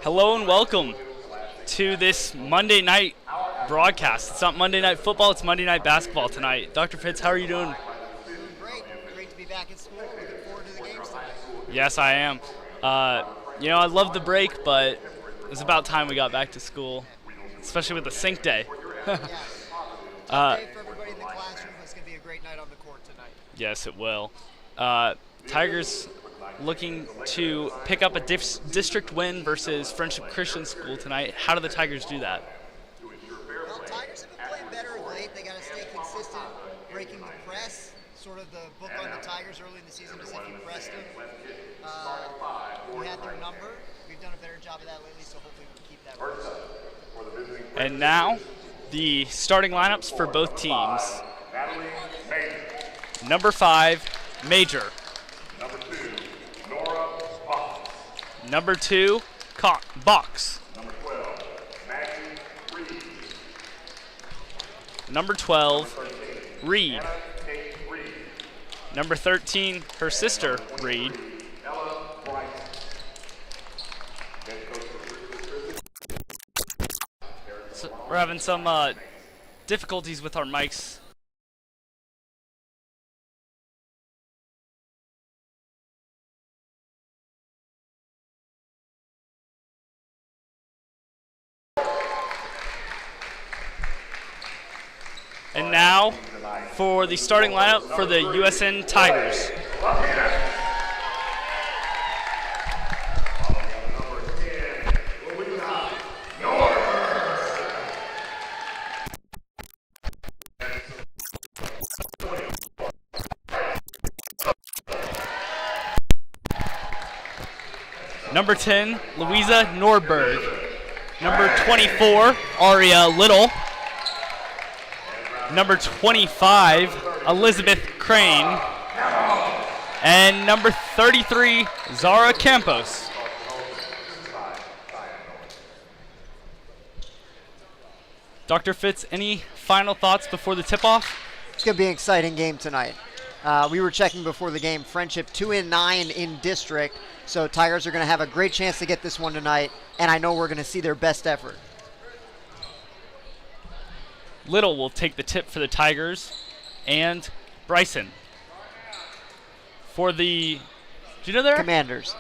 Hello and welcome to this Monday night broadcast. It's not Monday night football, it's Monday night basketball tonight. Dr. Fitz, how are you doing? Doing great. Great to be back at school. Looking forward to the games tonight. Yes, I am. I love the break, but it was about time we got back to school, especially with the sync day. Yes. Tough day for everybody in the classroom, but it's going to be a great night on the court tonight. Yes, it will. Tigers looking to pick up a district win versus Friendship Christian School tonight. How do the Tigers do that? Well, Tigers have been playing better of late. They got to stay consistent, breaking the press. Sort of the book on the Tigers early in the season is if you pressed them, you had their number. We've done a better job of that lately, so hopefully we can keep that going. And now, the starting lineups for both teams. Number 5, Major. Number 2, Box. Number 12, Reed. Number 13, her sister, Reed. So we're having some difficulties with our mics. And now for the starting lineup for the USN Tigers. Number 10, Louisa Norberg. Number 24, Aria Little. Number 25, Elizabeth Crane. And number 33, Zara Campos. Dr. Fitz, any final thoughts before the tip-off? It's going to be an exciting game tonight. We were checking before the game. Friendship 2-9 in district, so Tigers are going to have a great chance to get this one tonight, and I know we're going to see their best effort. Little will take the tip for the Tigers, and Bryson for the, do you know there? Commanders.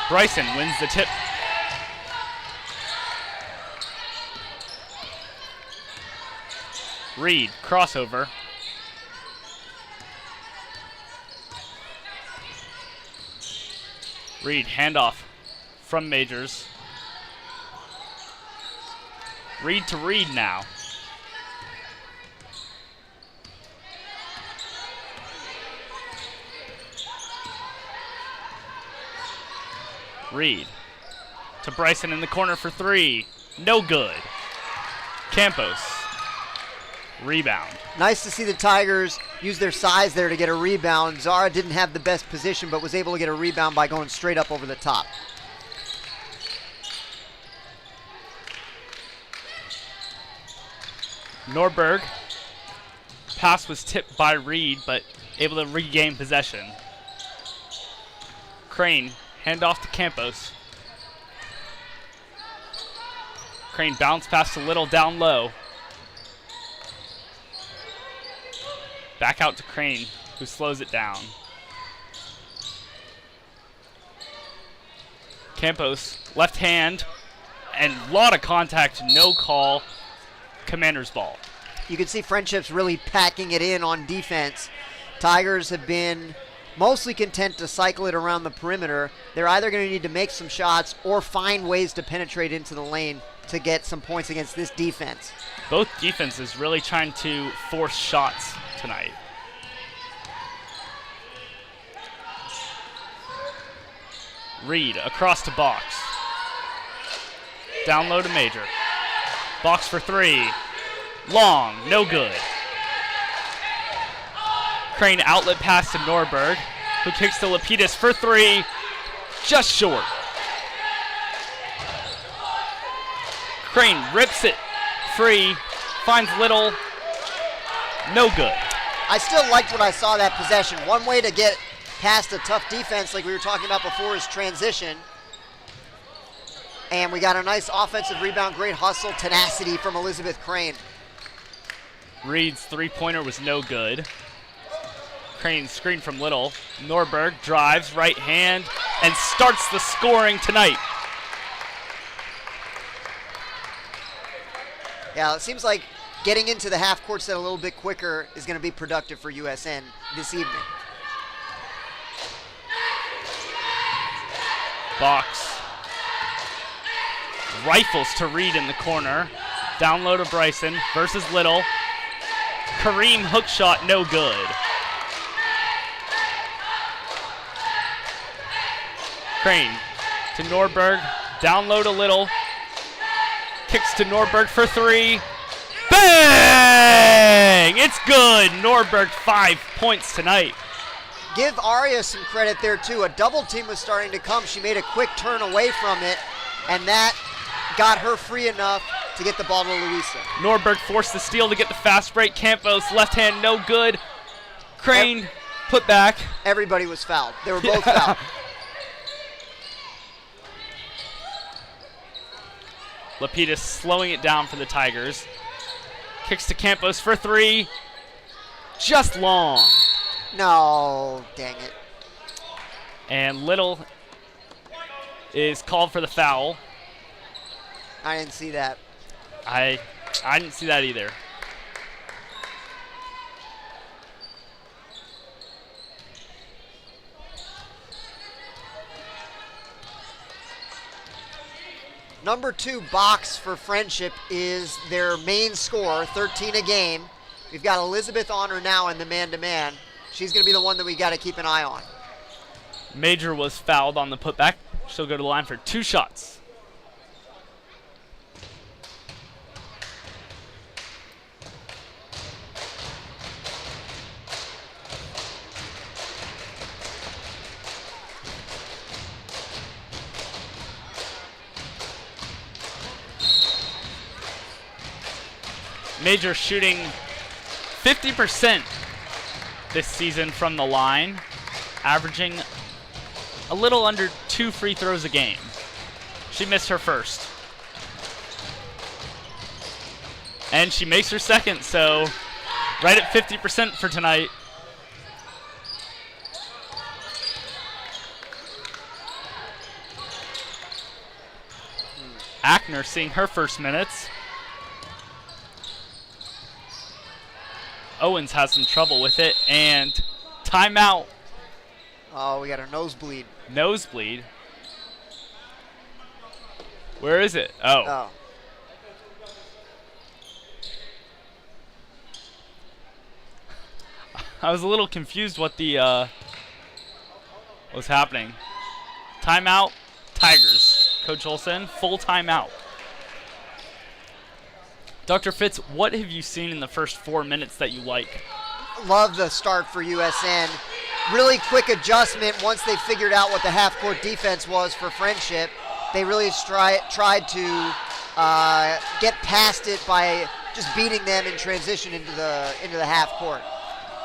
Bryson wins the tip. Reed, crossover. Reed, handoff from Majors. Reed to Reed now. Reed to Bryson in the corner for 3. No good. Campos. Rebound. Nice to see the Tigers use their size there to get a rebound. Zara didn't have the best position, but was able to get a rebound by going straight up over the top. Norberg. Pass was tipped by Reed, but able to regain possession. Crane, handoff to Campos. Crane bounce pass to Little down low. Back out to Crane, who slows it down. Campos, left hand, and a lot of contact, no call. Commander's ball. You can see Friendship's really packing it in on defense. Tigers have been mostly content to cycle it around the perimeter. They're either going to need to make some shots or find ways to penetrate into the lane to get some points against this defense. Both defenses really trying to force shots tonight. Reed across to Box. Down low to Major. Box for 3. Long, no good. Crane outlet pass to Norberg, who kicks to Lapidus for 3. Just short. Crane rips it free, finds Little, no good. I still liked what I saw that possession. One way to get past a tough defense like we were talking about before is transition. And we got a nice offensive rebound, great hustle, tenacity from Elizabeth Crane. Reed's three-pointer was no good. Crane screen from Little. Norberg drives, right hand, and starts the scoring tonight. Yeah, it seems like getting into the half court set a little bit quicker is going to be productive for USN this evening. Box. Rifles to Reed in the corner. Down low to Bryson versus Little. Kareem hook shot, no good. Crane to Norberg. Down low to Little. Kicks to Norberg for three. Bang! It's good. Norberg 5 points tonight. Give Aria some credit there too. A double team was starting to come. She made a quick turn away from it, and that got her free enough to get the ball to Louisa. Norberg forced the steal to get the fast break. Campos left hand, no good. Crane put back. Everybody was fouled. They were both fouled. Lapidus slowing it down for the Tigers. Kicks to Campos for three. Just long. No, dang it. And Little is called for the foul. I didn't see that. I didn't see that either. Number 2 box for Friendship is their main scorer, 13 a game. We've got Elizabeth on her now in the man-to-man. She's going to be the one that we got to keep an eye on. Major was fouled on the putback. She'll go to the line for 2 shots. Major shooting 50% this season from the line, averaging a little under 2 free throws a game. She missed her first. And she makes her second, so right at 50% for tonight. Ackner seeing her first minutes. Owens has some trouble with it, and timeout. Oh, we got a nosebleed. Nosebleed? Where is it? Oh. I was a little confused what the was happening. Timeout, Tigers. Coach Olsen, full timeout. Dr. Fitz, what have you seen in the first 4 minutes that you like? Love the start for USN. Really quick adjustment once they figured out what the half-court defense was for Friendship. They really tried to get past it by just beating them in transition into the half-court.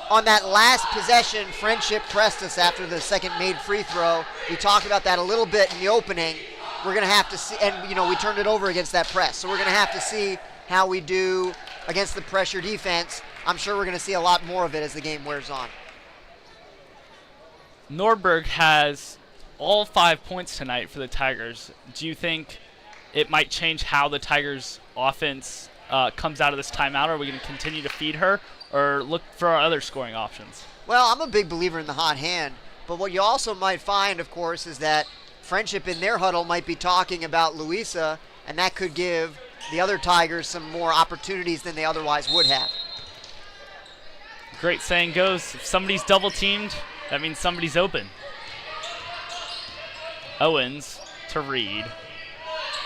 On that last possession, Friendship pressed us after the second made free throw. We talked about that a little bit in the opening. We're going to have to see, and we turned it over against that press. So we're going to have to see how we do against the pressure defense. I'm sure we're going to see a lot more of it as the game wears on. Norberg has all 5 points tonight for the Tigers. Do you think it might change how the Tigers' offense comes out of this timeout? Are we going to continue to feed her or look for our other scoring options? Well, I'm a big believer in the hot hand, but what you also might find, of course, is that Friendship in their huddle might be talking about Louisa, and that could give the other Tigers some more opportunities than they otherwise would have. Great saying goes, if somebody's double teamed, that means somebody's open. Owens to Reed.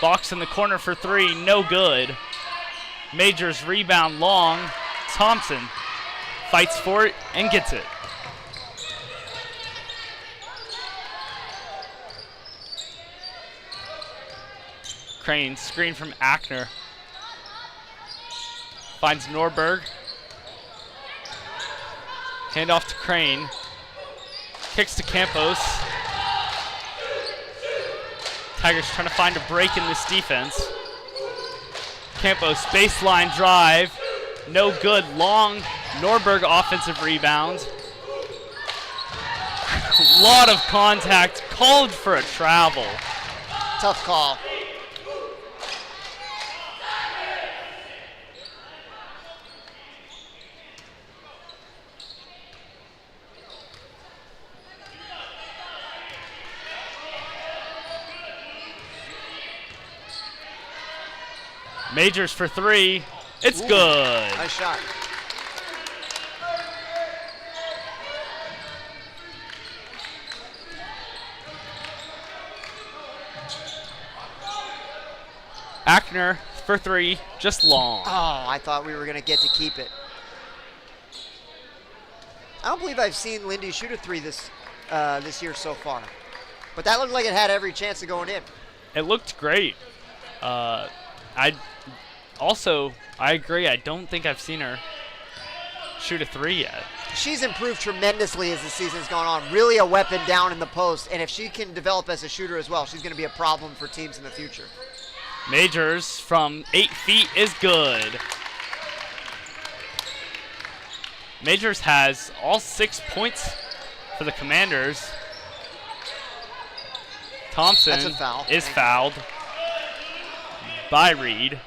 Box in the corner for three, no good. Majors rebound long. Thompson fights for it and gets it. Crane, screen from Ackner. Finds Norberg. Hand off to Crane. Kicks to Campos. Tigers trying to find a break in this defense. Campos, baseline drive. No good. Long Norberg offensive rebound. Lot of contact. Called for a travel. Tough call. Majors for three. It's good. Nice shot. Ackner for three, just long. Oh, I thought we were going to get to keep it. I don't believe I've seen Lindy shoot a three this year so far. But that looked like it had every chance of going in. It looked great. I agree. I don't think I've seen her shoot a three yet. She's improved tremendously as the season's gone on. Really a weapon down in the post. And if she can develop as a shooter as well, she's going to be a problem for teams in the future. Majors from 8 feet is good. Majors has all 6 points for the Commanders. Thompson That's a foul. is fouled by Reed.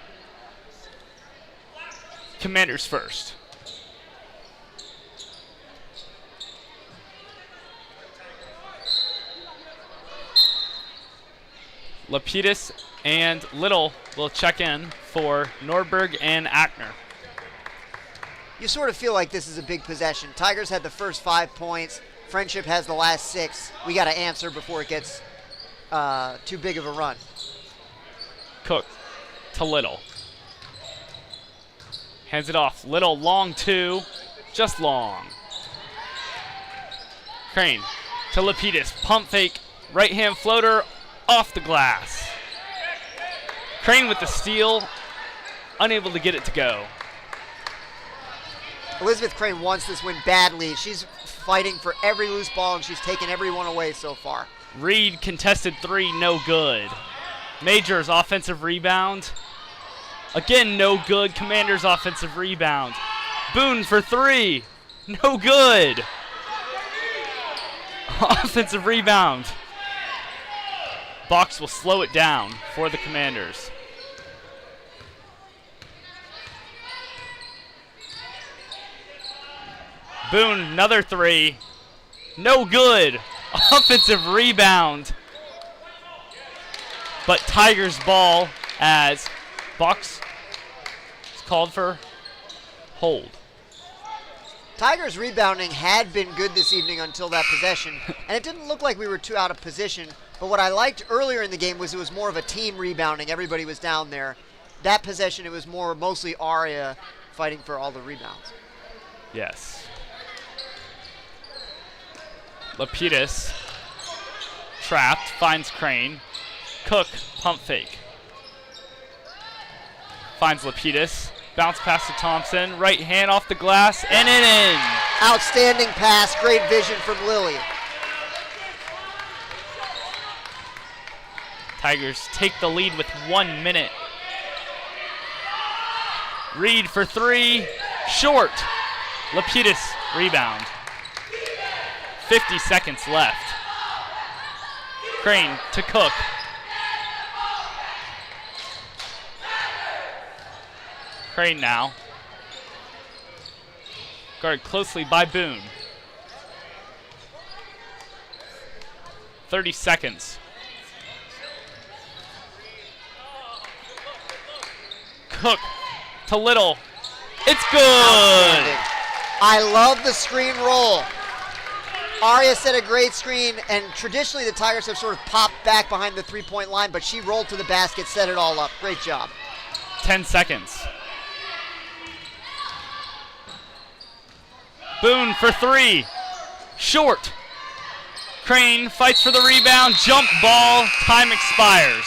Commanders first. Lapidus and Little will check in for Norberg and Ackner. You sort of feel like this is a big possession. Tigers had the first 5 points. Friendship has the last 6. We got to answer before it gets too big of a run. Cook to Little. Hands it off. Little, long two. Just long. Crane to Lapidus. Pump fake. Right hand floater off the glass. Crane with the steal. Unable to get it to go. Elizabeth Crane wants this win badly. She's fighting for every loose ball, and she's taken every one away so far. Reed contested three, no good. Majors offensive rebound. Again, no good. Commanders offensive rebound. Boone for three, no good. Offensive rebound. Box will slow it down for the Commanders. Boone, another three. No good. Offensive rebound. But Tigers ball as Box is called for hold. Tigers rebounding had been good this evening until that possession, and it didn't look like we were too out of position. But what I liked earlier in the game was it was more of a team rebounding. Everybody was down there. That possession, it was mostly Aria fighting for all the rebounds. Yes. Lapidus trapped, finds Crane. Cook, pump fake. Finds Lapidus. Bounce pass to Thompson. Right hand off the glass, and it in. Outstanding pass. Great vision from Lily. Tigers take the lead with 1 minute. Reed for three. Short. Lapidus rebound. 50 seconds left. Crane to Cook. Crane now. Guarded closely by Boone. 30 seconds. Cook to Little. It's good! I love the screen roll. Aria set a great screen, and traditionally the Tigers have sort of popped back behind the three-point line, but she rolled to the basket, set it all up. Great job. 10 seconds. Boone for three. Short. Crane fights for the rebound. Jump ball. Time expires.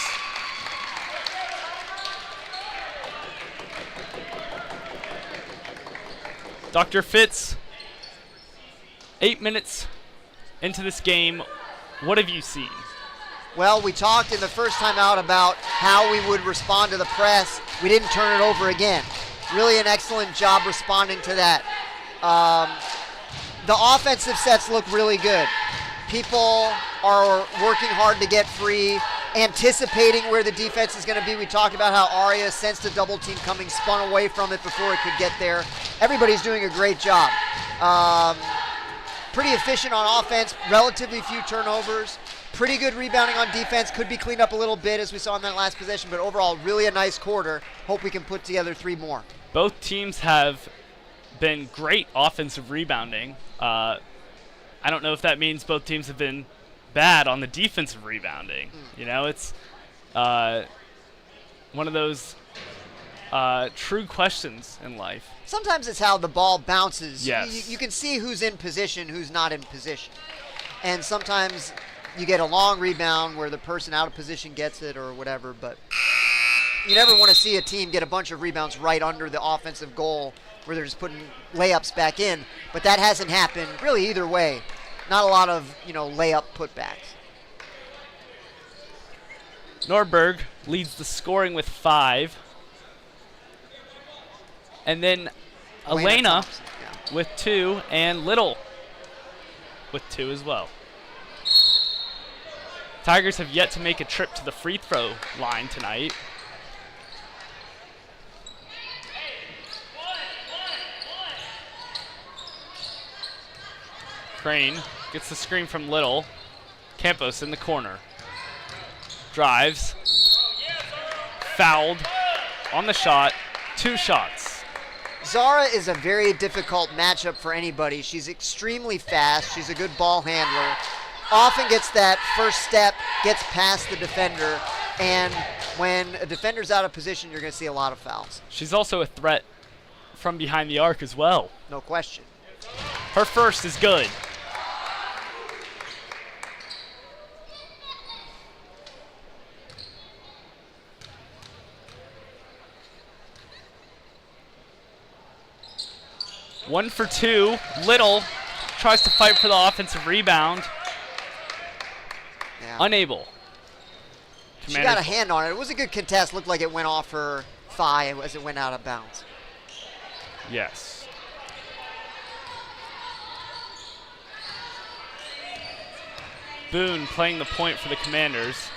Dr. Fitz 8 minutes into this game, what have you seen? Well, we talked in the first time out about how we would respond to the press. We didn't turn it over again. Really an excellent job responding to that. The offensive sets look really good. People are working hard to get free, anticipating where the defense is going to be. We talked about how Aria sensed a double team coming, spun away from it before it could get there. Everybody's doing a great job. Pretty efficient on offense, relatively few turnovers. Pretty good rebounding on defense. Could be cleaned up a little bit as we saw in that last possession, but overall, really a nice quarter. Hope we can put together 3 more. Both teams have been great offensive rebounding. I don't know if that means both teams have been bad on the defensive rebounding. You know, it's one of those true questions in life. Sometimes it's how the ball bounces. Yes. You can see who's in position, who's not in position. And sometimes you get a long rebound where the person out of position gets it or whatever, but you never want to see a team get a bunch of rebounds right under the offensive goal where they're just putting layups back in. But that hasn't happened really either way. Not a lot of, layup putbacks. Norberg leads the scoring with 5. And then Elena with 2 and Little with 2 as well. Tigers have yet to make a trip to the free throw line tonight. Crane gets the screen from Little. Campos in the corner. Drives. Fouled on the shot. 2 shots. Zara is a very difficult matchup for anybody. She's extremely fast. She's a good ball handler. Often gets that first step, gets past the defender, and when a defender's out of position, you're going to see a lot of fouls. She's also a threat from behind the arc as well. No question. Her first is good. One for 2. Little tries to fight for the offensive rebound. Yeah. Unable. She got a hand on it. It was a good contest. Looked like it went off her thigh as it went out of bounds. Yes. Boone playing the point for the Commanders.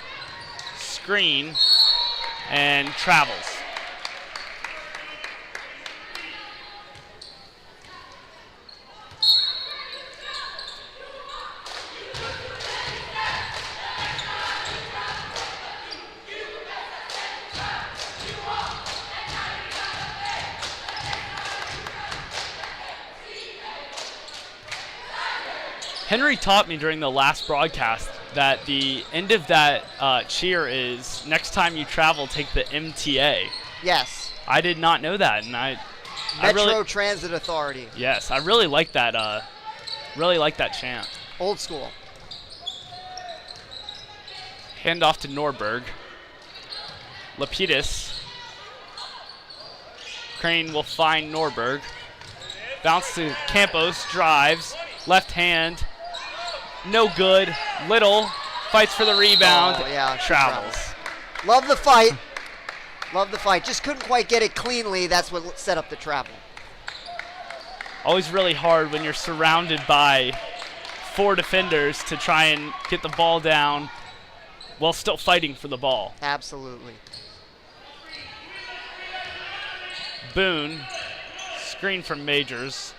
Screen and travels. Henry taught me during the last broadcast that the end of that cheer is next time you travel, take the MTA. Yes. I did not know that, and I Metro really, Transit Authority. Yes, I really like that. Really like that chant. Old school. Hand off to Norberg. Lapidus. Crane will find Norberg. Bounce to Campos. Drives. Left hand. No good. Little fights for the rebound. Oh, yeah, travels. Love the fight. Love the fight. Just couldn't quite get it cleanly. That's what set up the travel. Always really hard when you're surrounded by 4 defenders to try and get the ball down while still fighting for the ball. Absolutely. Boone, screen from Majors.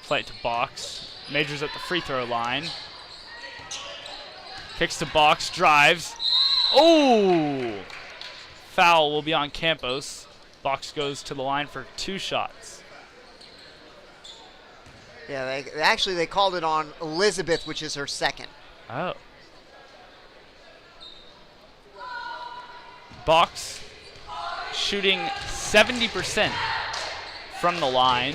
Play it to Box. Majors at the free throw line. Kicks to Box, drives. Oh! Foul will be on Campos. Box goes to the line for 2 shots. Yeah, they called it on Elizabeth, which is her second. Oh. Box shooting 70% from the line,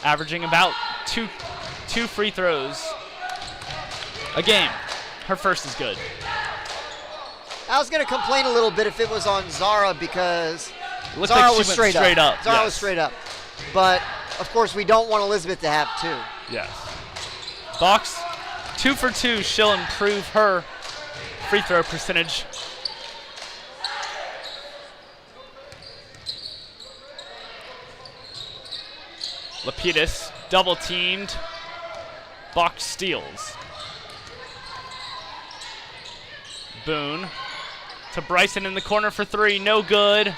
averaging about two free throws a game. Her first is good. I was going to complain a little bit if it was on Zara because Looks Zara like she was went straight up. Zara Yes. was straight up. But, of course, we don't want Elizabeth to have 2. Yes. Box 2 for 2. She'll improve her free throw percentage. Lapidus double teamed. Box steals. Boone to Bryson in the corner for 3. No good.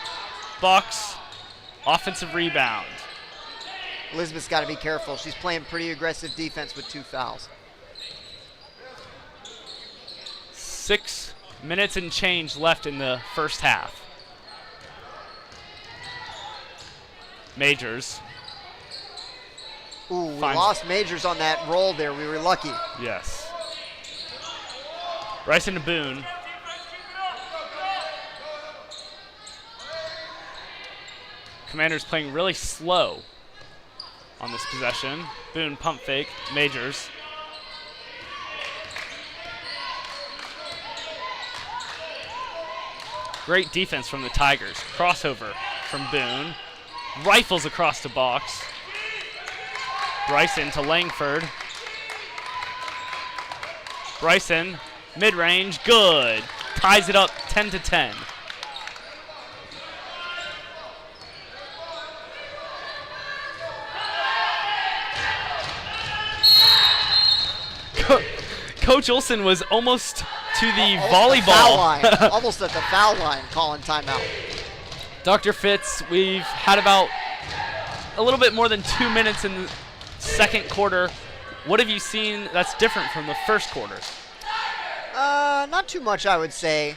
Box offensive rebound. Elizabeth's got to be careful. She's playing pretty aggressive defense with 2 fouls. 6 minutes and change left in the first half. Majors. Ooh, we lost Majors on that roll there. We were lucky. Yes. Bryson to Boone. Commanders playing really slow on this possession. Boone pump fake. Majors. Great defense from the Tigers. Crossover from Boone. Rifles across the box. Bryson to Langford. Bryson, mid-range, good. Ties it up 10-10. Coach Olson was almost to the volleyball. Almost at the foul line, calling timeout. Dr. Fitz, we've had about a little bit more than 2 minutes in the second quarter. What have you seen that's different from the first quarter? Not too much, I would say.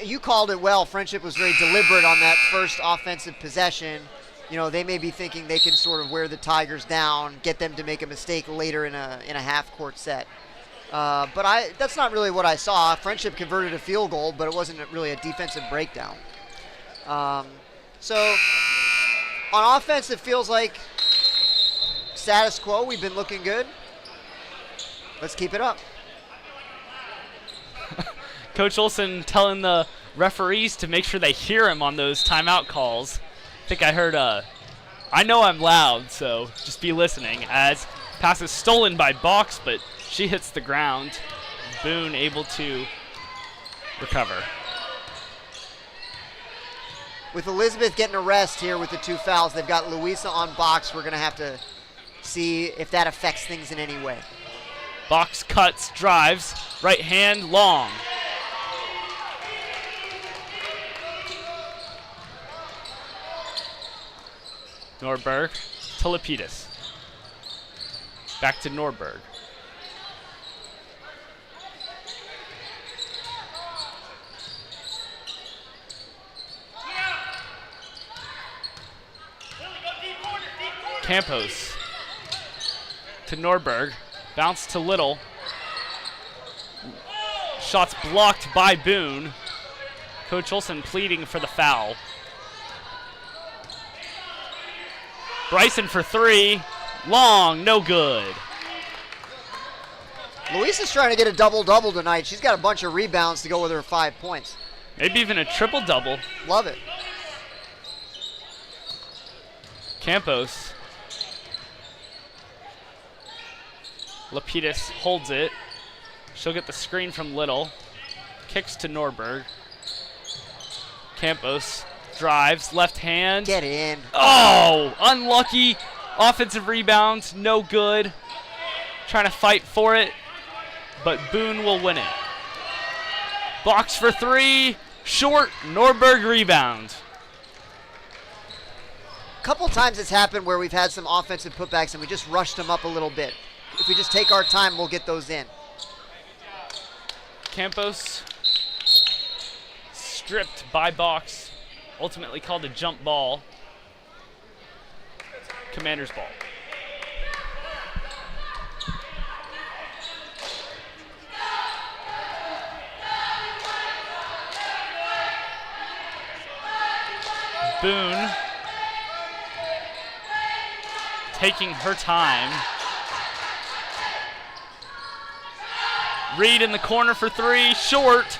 You called it well. Friendship was very deliberate on that first offensive possession. You know, they may be thinking they can sort of wear the Tigers down, get them to make a mistake later in a half-court set. But that's not really what I saw. Friendship converted a field goal, but it wasn't really a defensive breakdown. So on offense, it feels like status quo. We've been looking good. Let's keep it up. Coach Olson telling the referees to make sure they hear him on those timeout calls. I think I heard, I know I'm loud, so just be listening. As pass is stolen by Box, but she hits the ground. Boone able to recover. With Elizabeth getting a rest here with the 2 fouls, they've got Louisa on Box. We're going to have to see if that affects things in any way. Box cuts, drives, right hand, long. Norberg to Lapidus. Back to Norberg. Campos to Norberg. Bounce to Little. Shots blocked by Boone. Coach Olson pleading for the foul. Bryson for 3. Long, no good. Luisa's trying to get a double-double tonight. She's got a bunch of rebounds to go with her 5 points. Maybe even a triple-double. Love it. Campos. Lapidus holds it. She'll get the screen from Little. Kicks to Norberg. Campos drives, left hand. Get in. Oh, unlucky. Offensive rebound, no good. Trying to fight for it, but Boone will win it. Box for 3, short, Norberg rebound. A couple times it's happened where we've had some offensive putbacks and we just rushed them up a little bit. If we just take our time, we'll get those in. Campos stripped by Box, ultimately called a jump ball. Commander's ball. Boone taking her time. Reed in the corner for 3, short.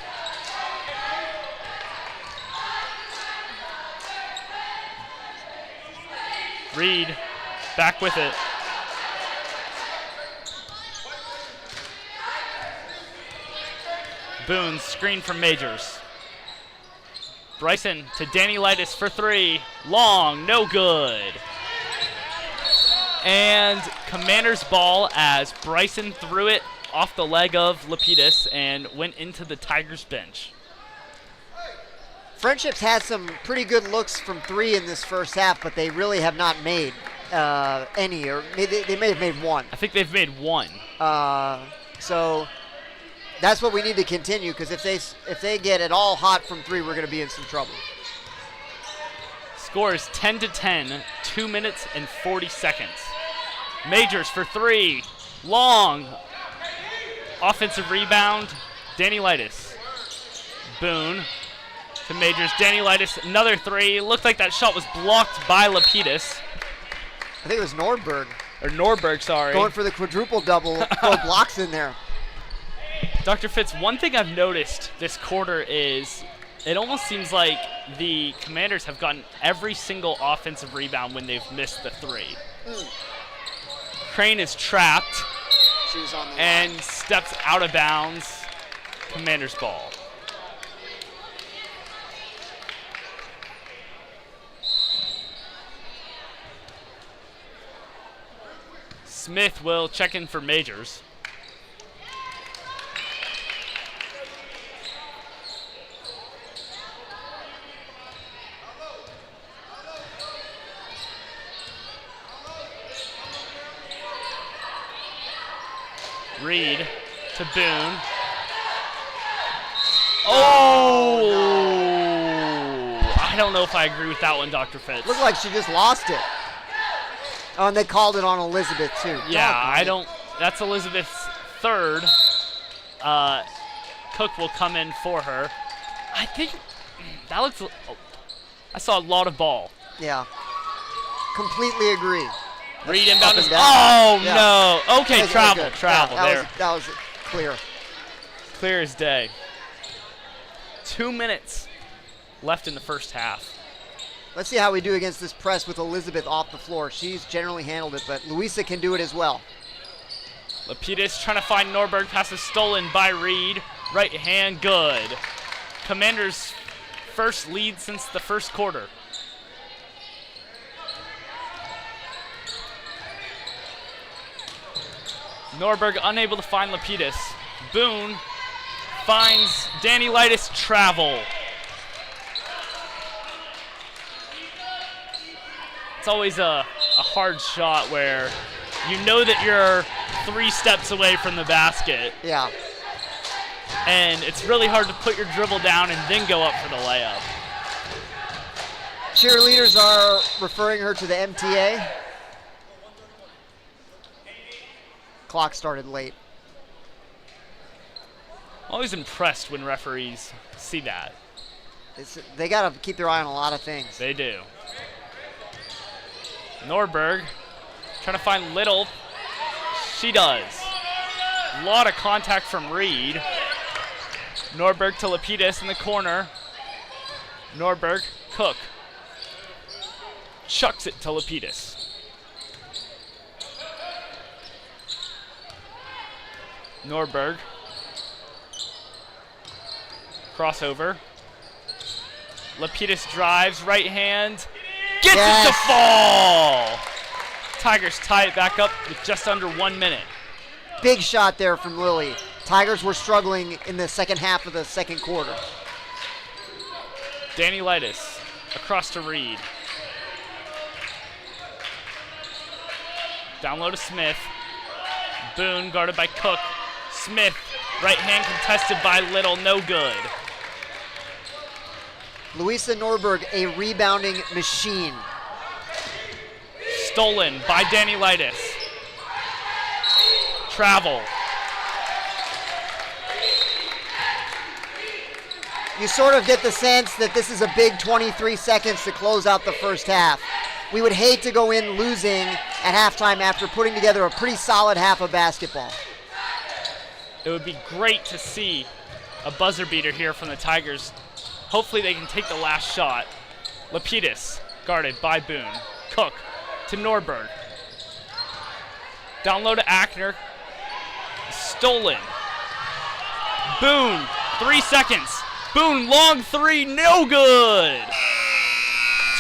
Reed back with it. Boone, screen from Majors. Bryson to Danny Lightis for three. Long, no good. And Commanders ball as Bryson threw it off the leg of Lapidus and went into the Tigers bench. Friendships had some pretty good looks from three in this first half, but they really have not made any, or they may have made one. I think they've made one. So that's what we need to continue, because if they get it all hot from three, we're going to be in some trouble. Score is 10-10, 2 minutes and 40 seconds. Majors for three. Long. Offensive rebound. Danny Lightis. Boone to Majors. Danny Lightis, another three. Looked like that shot was blocked by Lapidus. I think it was Nordberg. Or Norberg, sorry. Going for the quadruple double. 4 blocks in there. Dr. Fitz, one thing I've noticed this quarter is it almost seems like the Commanders have gotten every single offensive rebound when they've missed the three. Crane is trapped She was on the and line. steps out of bounds. Commanders ball. Smith will check in for Majors. Reed to Boone. Oh! I don't know if I agree with that one, Dr. Fitz. Looked like she just lost it. Oh, and they called it on Elizabeth, too. Yeah, Doggone I it. don't. That's Elizabeth's third. Cook will come in for her. I think that looks. I saw a lot of ball. Yeah. Completely agree. Reed inbound. Up and down. Oh Yeah. no! Okay, Good, travel. good. Yeah, there. That was clear. Clear as day. 2 minutes left in the first half. Let's see how we do against this press with Elizabeth off the floor. She's generally handled it, but Louisa can do it as well. Lapidus trying to find Norberg. Pass is stolen by Reed. Right hand, good. Commanders' first lead since the first quarter. Norberg unable to find Lapidus. Boone finds Danny Lightis. Travel. It's always a hard shot where you know that you're 3 steps away from the basket, Yeah. and it's really hard to put your dribble down and then go up for the layup. Cheerleaders are referring her to the MTA. Clock started late. Always impressed when referees see that. They got to keep their eye on a lot of things. They do. Norberg trying to find Little. She does. A lot of contact from Reed. Norberg to Lapidus in the corner. Norberg, Cook. Chucks it to Lapidus. Norberg. Crossover. Lapidus drives, right hand. Gets it to fall! Tigers tie it back up with just under 1 minute. Big shot there from Lily. Tigers were struggling in the second half of the second quarter. Danny Lightis across to Reed. Down low to Smith. Boone guarded by Cook. Smith, right hand contested by Little, no good. Louisa Norberg, a rebounding machine. Stolen by Danny Lightis. Travel. You sort of get the sense that this is a big 23 seconds to close out the first half. We would hate to go in losing at halftime after putting together a pretty solid half of basketball. It would be great to see a buzzer beater here from the Tigers. Hopefully they can take the last shot. Lapidus guarded by Boone. Cook to Norberg. Down low to Ackner. Stolen. Boone 3 seconds. Boone, long three, no good.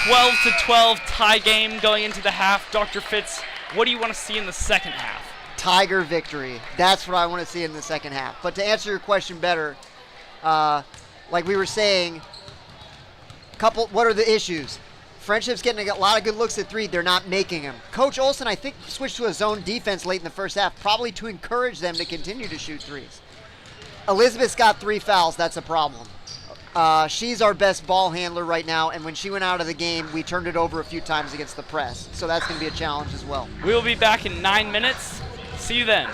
12-12 tie game going into the half. Dr. Fitz, what do you want to see in the second half? Tiger victory. That's what I want to see in the second half. But to answer your question better, like we were saying, what are the issues? Friendship's getting a lot of good looks at three. They're not making them. Coach Olson, I think, switched to a zone defense late in the first half, probably to encourage them to continue to shoot threes. Elizabeth's got 3 fouls. That's a problem. She's our best ball handler right now, and when she went out of the game, we turned it over a few times against the press. So that's going to be a challenge as well. We will be back in 9 minutes. See you then.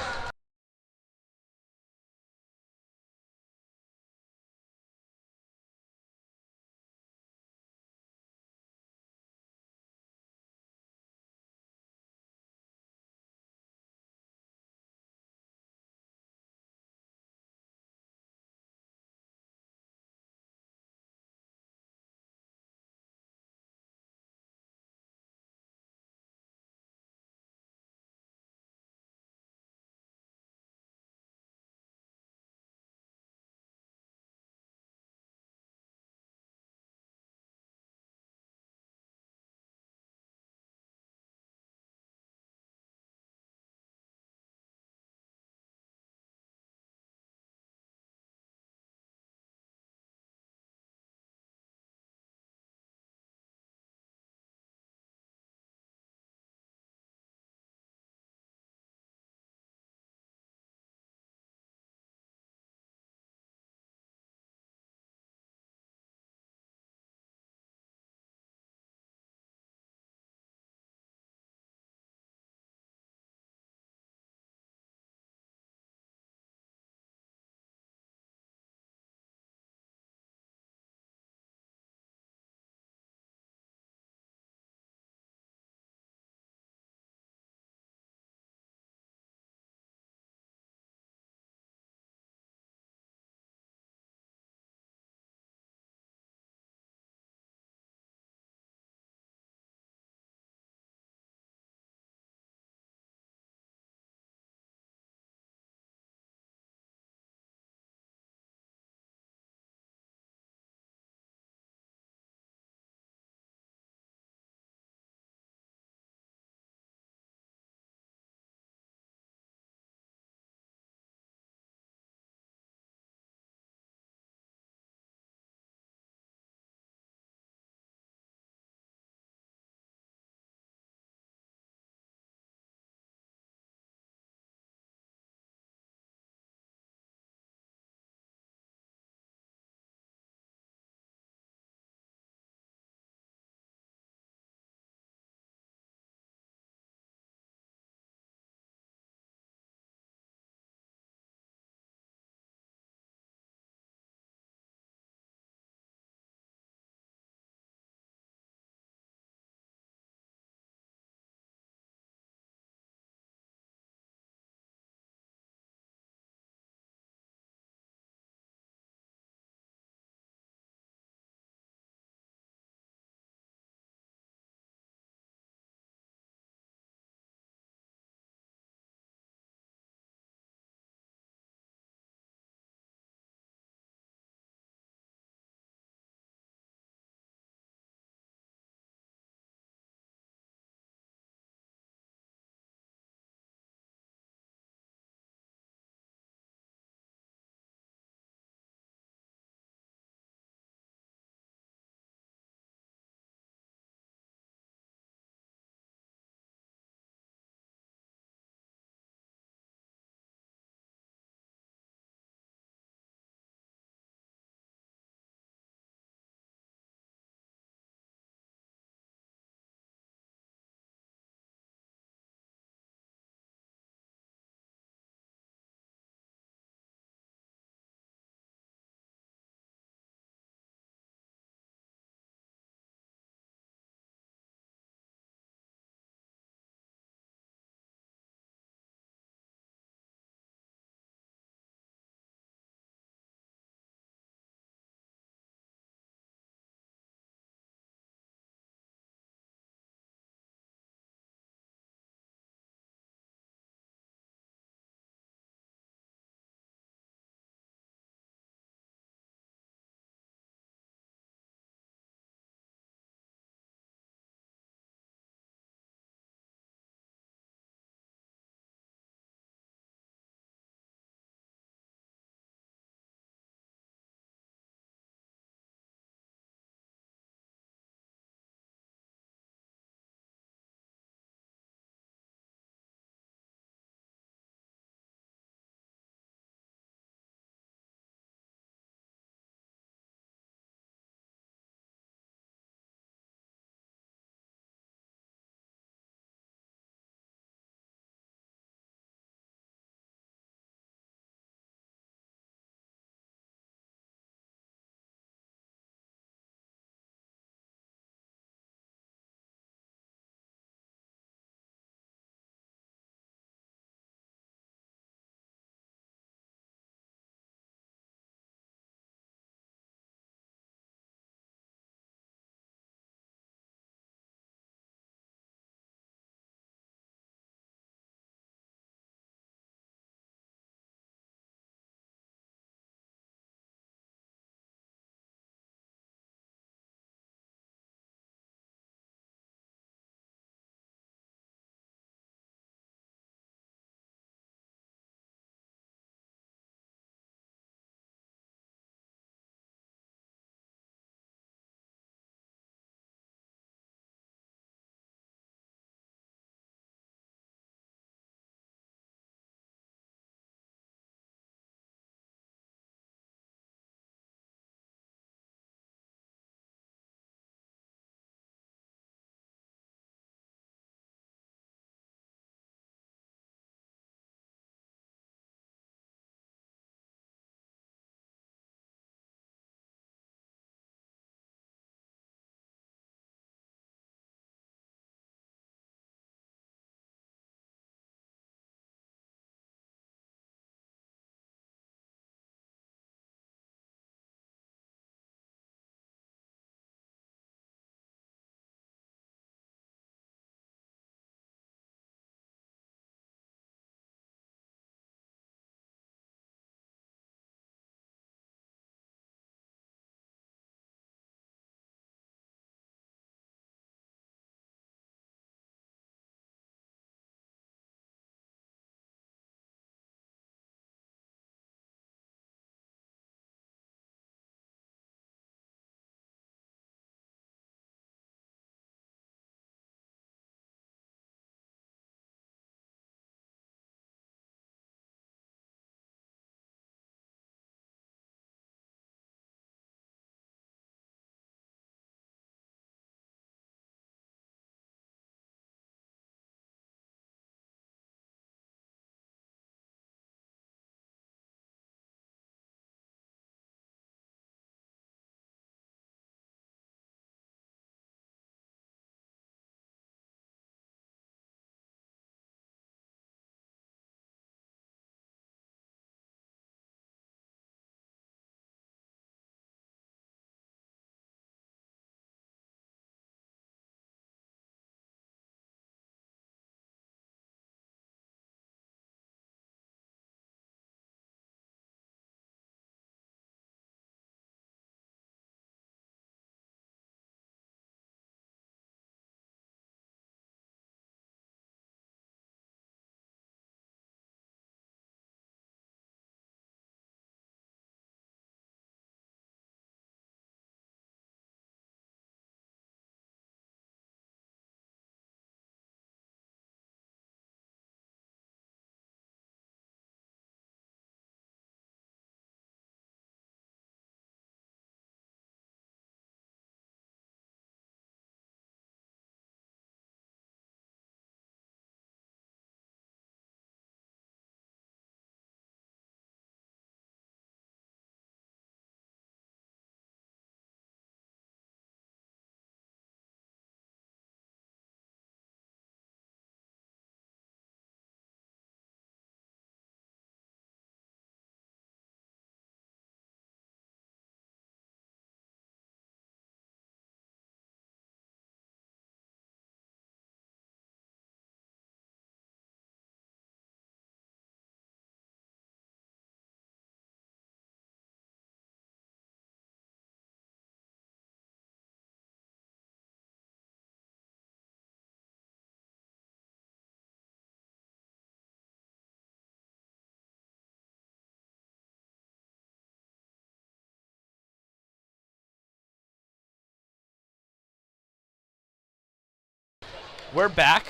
We're back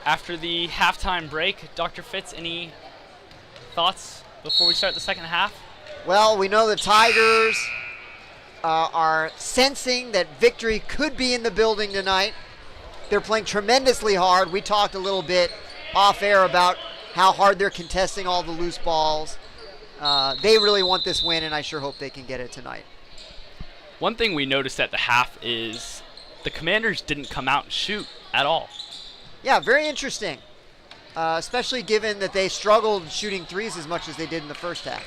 after the halftime break. Dr. Fitz, any thoughts before we start the second half? Well, we know the Tigers are sensing that victory could be in the building tonight. They're playing tremendously hard. We talked a little bit off air about how hard they're contesting all the loose balls. They really want this win, and I sure hope they can get it tonight. One thing we noticed at the half is the Commanders didn't come out and shoot at all. Yeah, very interesting, especially given that they struggled shooting threes as much as they did in the first half.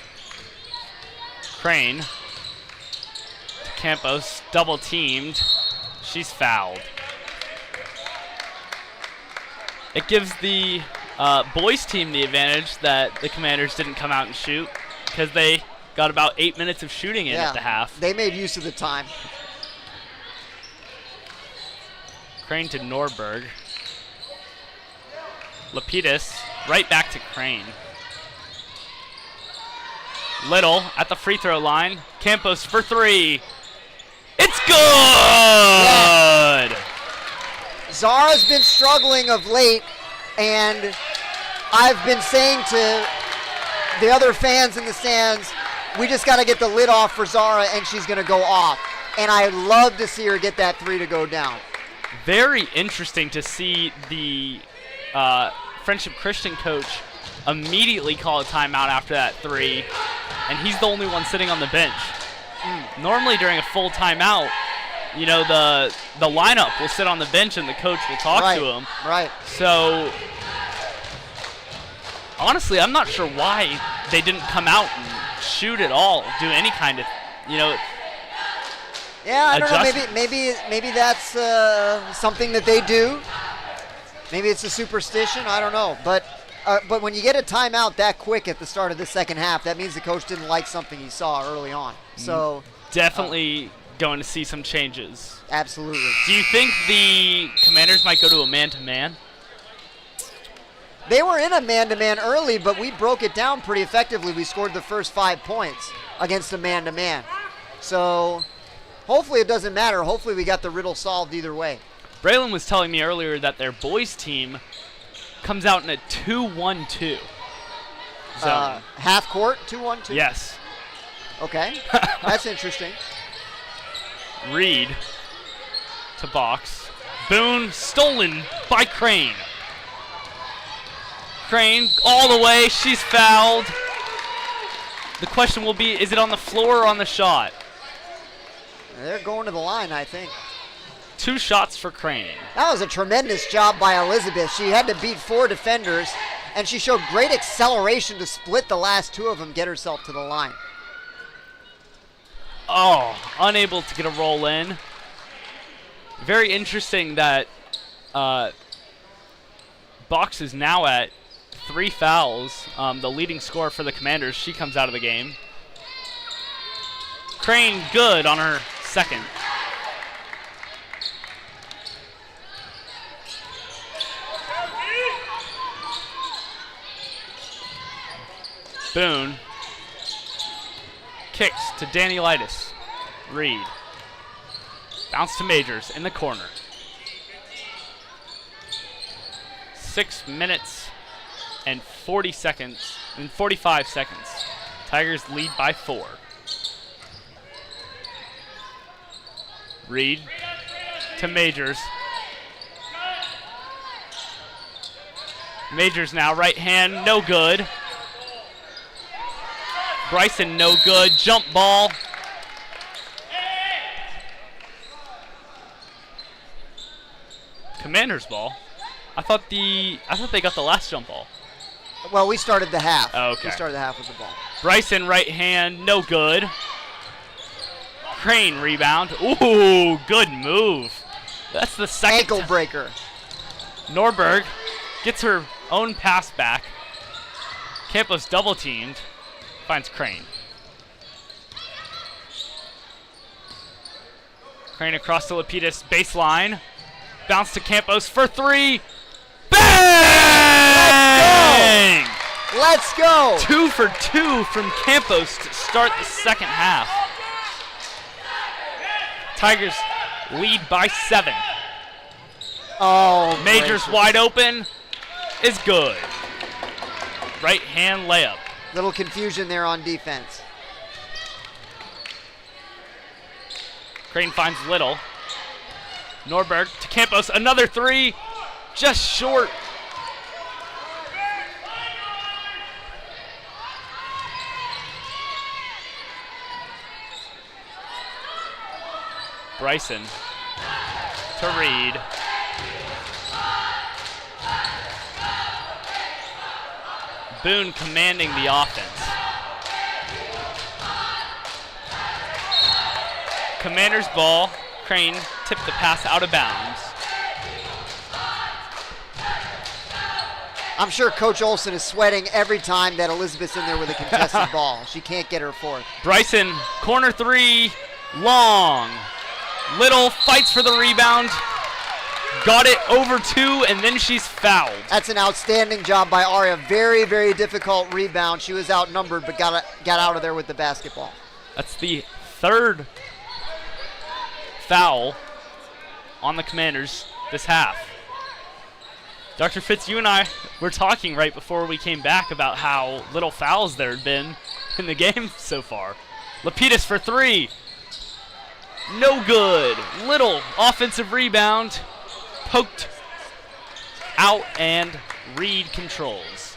Crane to Campos, double teamed. She's fouled. It gives the boys team the advantage that the Commanders didn't come out and shoot because they got about 8 minutes of shooting in at the half. They made use of the time. Crane to Norberg. Lapidus right back to Crane. Little at the free throw line. Campos for three. It's good! Yeah. Zara's been struggling of late, and I've been saying to the other fans in the stands, we just got to get the lid off for Zara, and she's going to go off. And I love to see her get that three to go down. Very interesting to see the Friendship Christian coach immediately call a timeout after that three, and he's the only one sitting on the bench. Normally during a full timeout, you know, the lineup will sit on the bench and the coach will talk to him. Right. So honestly, I'm not sure why they didn't come out and shoot at all, do any kind of, you know. Yeah, I don't know. Maybe that's something that they do. Maybe it's a superstition. I don't know. But when you get a timeout that quick at the start of the second half, that means the coach didn't like something he saw early on. So definitely going to see some changes. Absolutely. Do you think the Commanders might go to a man-to-man? They were in a man-to-man early, but we broke it down pretty effectively. We scored the first 5 points against a man-to-man. So hopefully it doesn't matter. Hopefully we got the riddle solved either way. Braylon was telling me earlier that their boys team comes out in a 2-1-2 zone. Half court, 2-1-2? Yes. Okay, that's interesting. Reed to box. Boone stolen by Crane. Crane all the way. She's fouled. The question will be, is it on the floor or on the shot? They're going to the line, I think. 2 shots for Crane. That was a tremendous job by Elizabeth. She had to beat 4 defenders, and she showed great acceleration to split the last 2 of them, get herself to the line. Oh, unable to get a roll in. Very interesting that Box is now at 3 fouls. The leading scorer for the Commanders, she comes out of the game. Crane good on her second. Boone kicks to Danny Lightis. Reed. Bounce to Majors in the corner. 6 minutes and 45 seconds. Tigers lead by 4. Reed to Majors. Majors now, right hand, no good. Bryson, no good. Jump ball. Commander's ball. I thought they got the last jump ball. Well, we started the half. Oh, okay. We started the half with the ball. Bryson, right hand, no good. Crane rebound. Ooh, good move. That's the second ankle breaker. Norberg gets her own pass back. Campos double teamed. Finds Crane. Crane across to Lapidus, baseline. Bounce to Campos for 3. Bang! Let's go! 2 for 2 from Campos to start the second half. Tigers lead by 7. Oh, Majors gracious. wide open is good. Right hand layup. Little confusion there on defense. Crane finds Little. Norberg to Campos, another three, just short. Bryson to Reed. Boone commanding the offense. Commander's ball. Crane tipped the pass out of bounds. I'm sure Coach Olson is sweating every time that Elizabeth's in there with a contested ball. She can't get her fourth. Bryson, corner three, long. Little fights for the rebound. Got it over two, and then she's fouled. That's an outstanding job by Aria. Very, very difficult rebound. She was outnumbered, but got out of there with the basketball. That's the third foul on the Commanders this half. Dr. Fitz, you and I were talking right before we came back about how little fouls there had been in the game so far. Lapidus for three. No good. Little offensive rebound. Poked out, and Reed controls.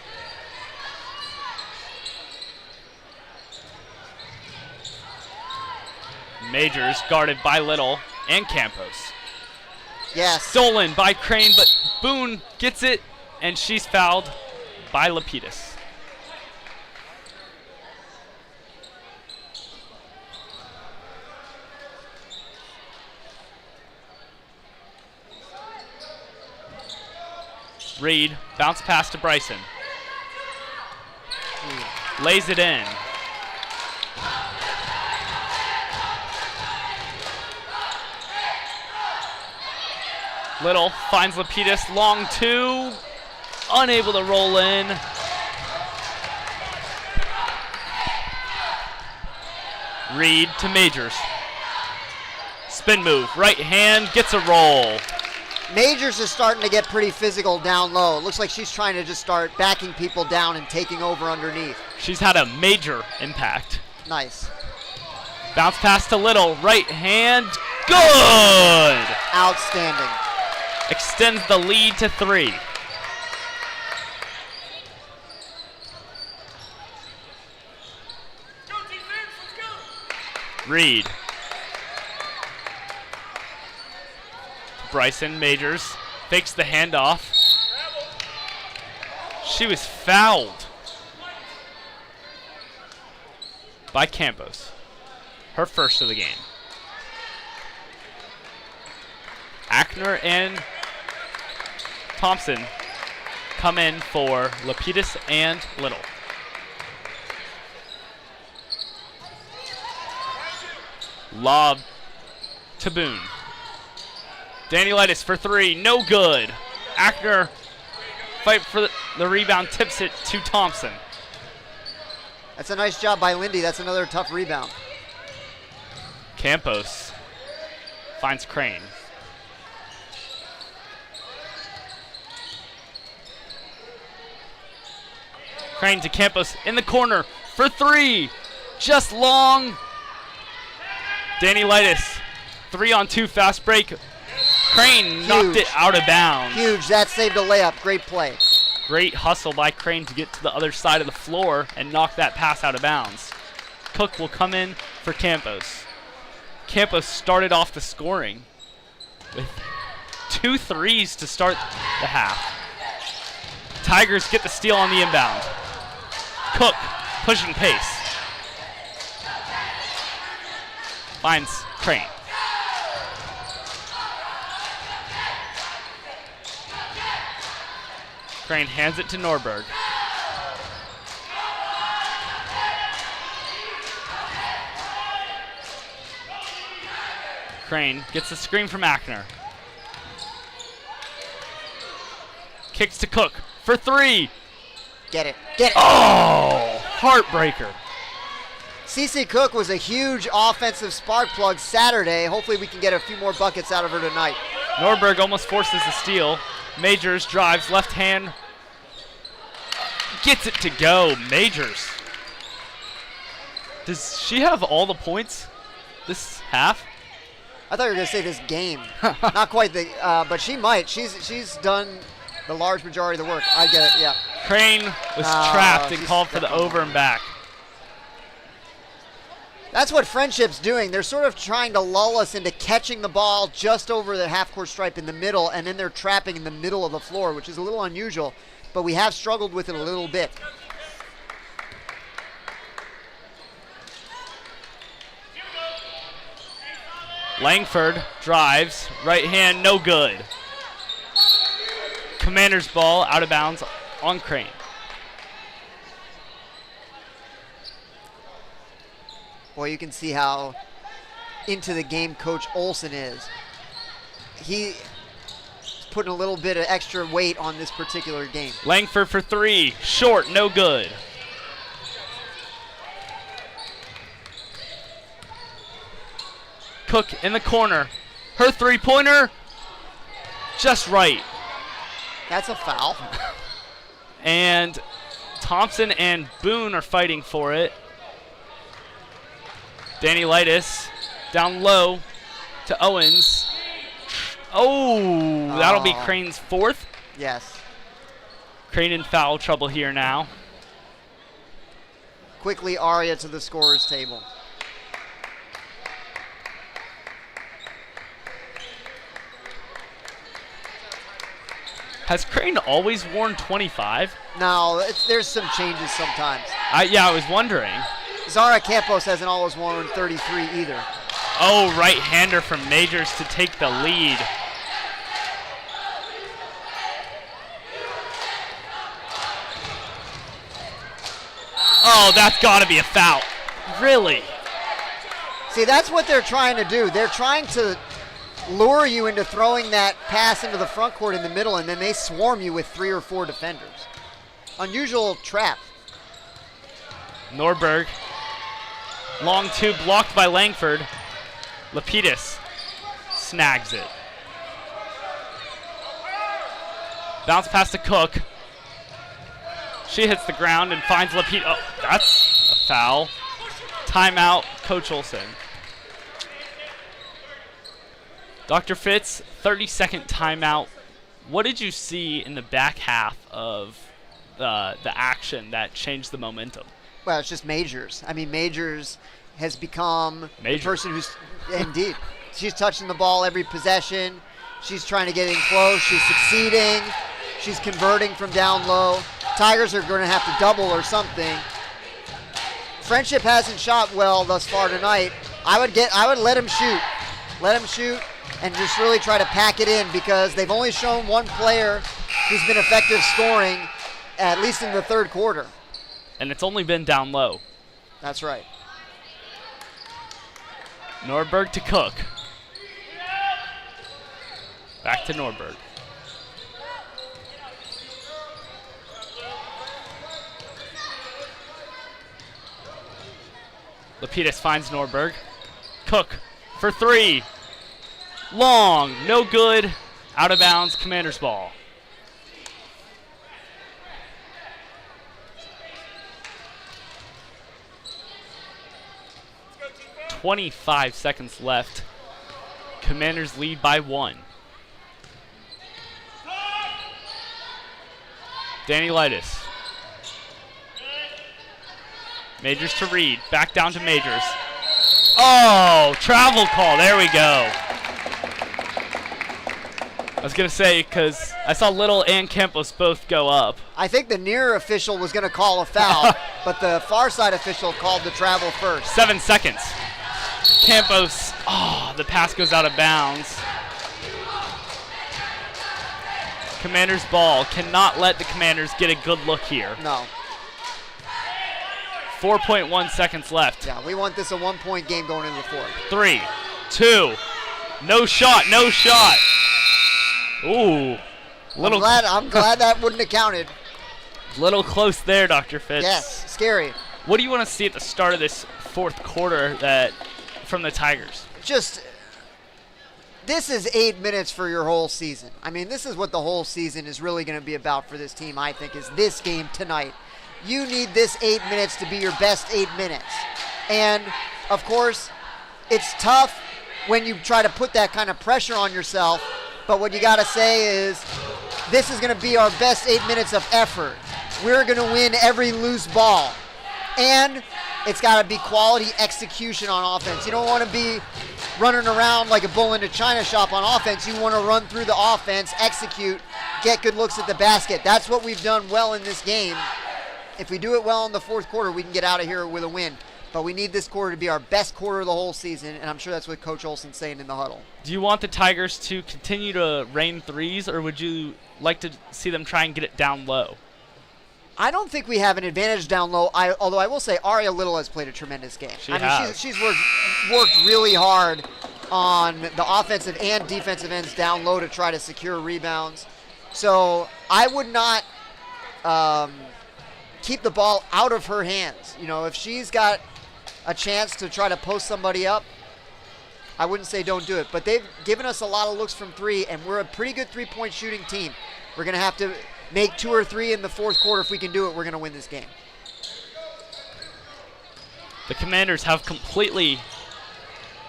Majors guarded by Little and Campos. Yes. Stolen by Crane, but Boone gets it, and she's fouled by Lapidus. Reed, bounce pass to Bryson. Lays it in. Little finds Lapidus, long two, unable to roll in. Reed to Majors. Spin move, right hand, gets a roll. Majors is starting to get pretty physical down low. It looks like she's trying to just start backing people down and taking over underneath. She's had a major impact. Nice. Bounce pass to Little, right hand, good! Outstanding. Extends the lead to three. Reed. Bryson Majors fakes the handoff. She was fouled by Campos. Her first of the game. Ackner and Thompson come in for Lapidus and Little. Lob to Boone. Danielitis for three, no good. Ackner fight for the rebound, tips it to Thompson. That's a nice job by Lindy. That's another tough rebound. Campos finds Crane. Crane to Campos in the corner for three. Just long. Danielitis, 3-on-2 fast break. Crane knocked it out of bounds. Huge. That saved a layup. Great play. Great hustle by Crane to get to the other side of the floor and knock that pass out of bounds. Cook will come in for Campos. Campos started off the scoring with 2 threes to start the half. Tigers get the steal on the inbound. Cook pushing pace. Finds Crane. Crane hands it to Norberg. Crane gets the screen from Ackner. Kicks to Cook for three. Get it. Get it. Oh, heartbreaker. Cece Cook was a huge offensive spark plug Saturday. Hopefully we can get a few more buckets out of her tonight. Norberg almost forces the steal. Majors drives, left hand. Gets it to go. Majors. Does she have all the points this half? I thought you were going to say this game. Not quite the, but she might. She's done the large majority of the work. I get it, yeah. Crane was trapped and called for the over and back. That's what Friendship's doing. They're sort of trying to lull us into catching the ball just over the half-court stripe in the middle, and then they're trapping in the middle of the floor, which is a little unusual, but we have struggled with it a little bit. Langford drives, right hand, no good. Commander's ball out of bounds on Crane. Boy, you can see how into the game Coach Olson is. He's putting a little bit of extra weight on this particular game. Langford for three, short, no good. Cook in the corner. Her three-pointer, just right. That's a foul. And Thompson and Boone are fighting for it. Danny Lightis down low to Owens. Oh, that'll be Crane's fourth. Yes. Crane in foul trouble here now. Quickly, Aria to the scorer's table. Has Crane always worn 25? No, there's some changes sometimes. Yeah, I was wondering. Zara Campos hasn't always worn 33 either. Oh, right-hander from Majors to take the lead. Oh, that's got to be a foul. Really? See, that's what they're trying to do. They're trying to lure you into throwing that pass into the front court in the middle, and then they swarm you with 3 or 4 defenders. Unusual trap. Norberg. Long two blocked by Langford. Lapidus snags it. Bounce pass to Cook. She hits the ground and finds Lapidus. Oh, that's a foul. Timeout, Coach Olson. Dr. Fitz, 30-second timeout. What did you see in the back half of the action that changed the momentum? Well, it's just Majors. I mean, Majors has become the person who's, indeed, she's touching the ball every possession. She's trying to get in close. She's succeeding. She's converting from down low. Tigers are going to have to double or something. Friendship hasn't shot well thus far tonight. I would let him shoot. Let him shoot and just really try to pack it in, because they've only shown one player who's been effective scoring, at least in the third quarter. And it's only been down low. That's right. Norberg to Cook. Back to Norberg. Lapidus finds Norberg. Cook for three. Long, no good. Out of bounds, Commander's ball. .25 seconds left. Commanders lead by 1. Danny Lightis. Majors to Reed. Back down to Majors. Oh, travel call. There we go. I was going to say, because I saw Little and Campos both go up. I think the near official was going to call a foul, but the far side official called the travel first. 7 seconds. Campos, the pass goes out of bounds. Commanders ball. Cannot let the Commanders get a good look here. No. 4.1 seconds left. Yeah, we want this a 1-point game going into the fourth. 3, 2, no shot, no shot. Ooh. I'm glad that wouldn't have counted. Little close there, Dr. Fitz. Yes, scary. What do you want to see at the start of this fourth quarter from the Tigers? Just this is 8 minutes for your whole season. I mean, this is what the whole season is really going to be about for this team, I think, is this game tonight. You need this 8 minutes to be your best 8 minutes. And, of course, it's tough when you try to put that kind of pressure on yourself, but what you got to say is this is going to be our best 8 minutes of effort. We're going to win every loose ball. And it's got to be quality execution on offense. You don't want to be running around like a bull in a china shop on offense. You want to run through the offense, execute, get good looks at the basket. That's what we've done well in this game. If we do it well in the fourth quarter, we can get out of here with a win. But we need this quarter to be our best quarter of the whole season, and I'm sure that's what Coach Olsen's saying in the huddle. Do you want the Tigers to continue to rain threes, or would you like to see them try and get it down low? I don't think we have an advantage down low, although I will say Aria Little has played a tremendous game. She's worked really hard on the offensive and defensive ends down low to try to secure rebounds. So I would not keep the ball out of her hands. You know, if she's got a chance to try to post somebody up, I wouldn't say don't do it. But they've given us a lot of looks from three, and we're a pretty good three-point shooting team. We're going to have to make 2 or 3 in the fourth quarter. If we can do it, we're going to win this game. The Commanders have completely